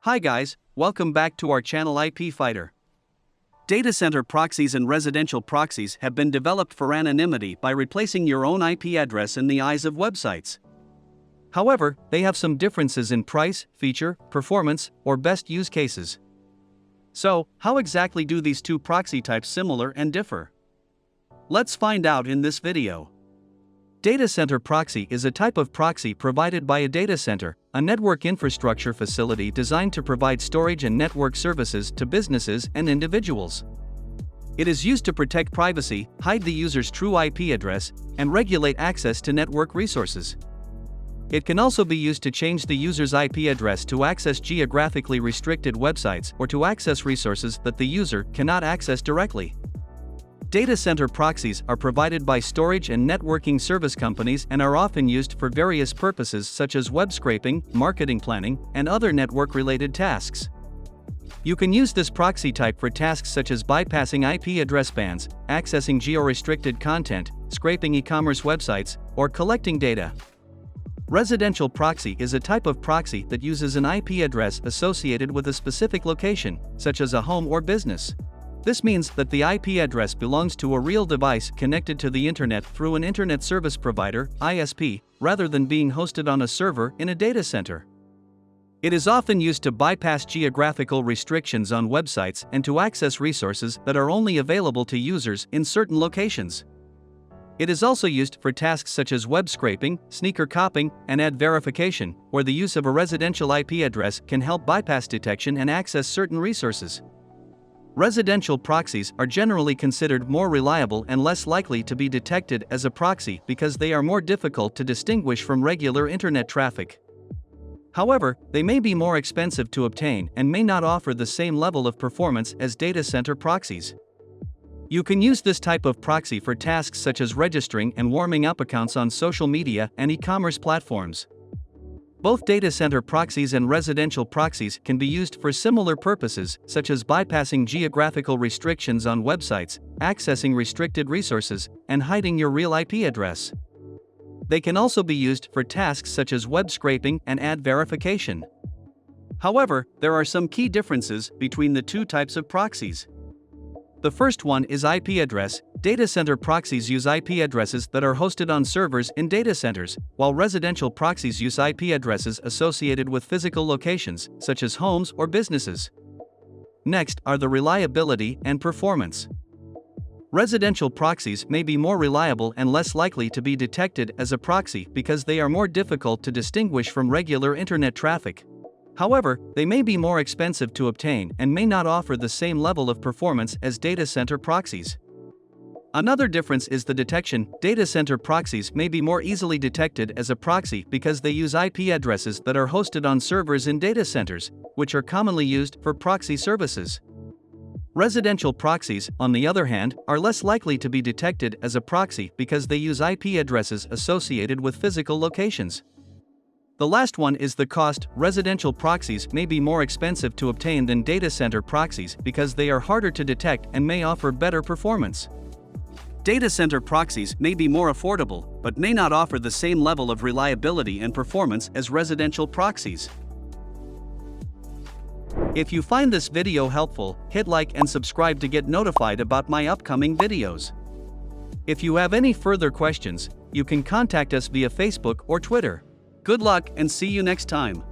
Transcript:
Hi guys, welcome back to our channel IPFighter. Data center proxies and residential proxies have been developed for anonymity by replacing your own IP address in the eyes of websites. However, they have some differences in price, feature, performance, or best use cases. So, how exactly do these two proxy types similar and differ? Let's find out in this video. Data center proxy is a type of proxy provided by a data center, a network infrastructure facility designed to provide storage and network services to businesses and individuals. It is used to protect privacy, hide the user's true IP address, and regulate access to network resources. It can also be used to change the user's IP address to access geographically restricted websites or to access resources that the user cannot access directly. Data center proxies are provided by storage and networking service companies and are often used for various purposes such as web scraping, marketing planning, and other network-related tasks. You can use this proxy type for tasks such as bypassing IP address bands, accessing geo-restricted content, scraping e-commerce websites, or collecting data. Residential proxy is a type of proxy that uses an IP address associated with a specific location, such as a home or business. This means that the IP address belongs to a real device connected to the internet through an internet service provider, ISP, rather than being hosted on a server in a data center. It is often used to bypass geographical restrictions on websites and to access resources that are only available to users in certain locations. It is also used for tasks such as web scraping, sneaker copying, and ad verification, where the use of a residential IP address can help bypass detection and access certain resources. Residential proxies are generally considered more reliable and less likely to be detected as a proxy because they are more difficult to distinguish from regular internet traffic. However, they may be more expensive to obtain and may not offer the same level of performance as data center proxies. You can use this type of proxy for tasks such as registering and warming up accounts on social media and e-commerce platforms. Both data center proxies and residential proxies can be used for similar purposes, such as bypassing geographical restrictions on websites, accessing restricted resources, and hiding your real IP address. They can also be used for tasks such as web scraping and ad verification. However, there are some key differences between the two types of proxies. The first one is IP address. Data center proxies use IP addresses that are hosted on servers in data centers, while residential proxies use IP addresses associated with physical locations, such as homes or businesses. Next are the reliability and performance. Residential proxies may be more reliable and less likely to be detected as a proxy because they are more difficult to distinguish from regular internet traffic. However, they may be more expensive to obtain and may not offer the same level of performance as data center proxies. Another difference is the detection. Data center proxies may be more easily detected as a proxy because they use IP addresses that are hosted on servers in data centers, which are commonly used for proxy services. Residential proxies, on the other hand, are less likely to be detected as a proxy because they use IP addresses associated with physical locations. The last one is the cost. Residential proxies may be more expensive to obtain than data center proxies because they are harder to detect and may offer better performance. Data center proxies may be more affordable, but may not offer the same level of reliability and performance as residential proxies. If you find this video helpful, hit like and subscribe to get notified about my upcoming videos. If you have any further questions, you can contact us via Facebook or Twitter. Good luck and see you next time.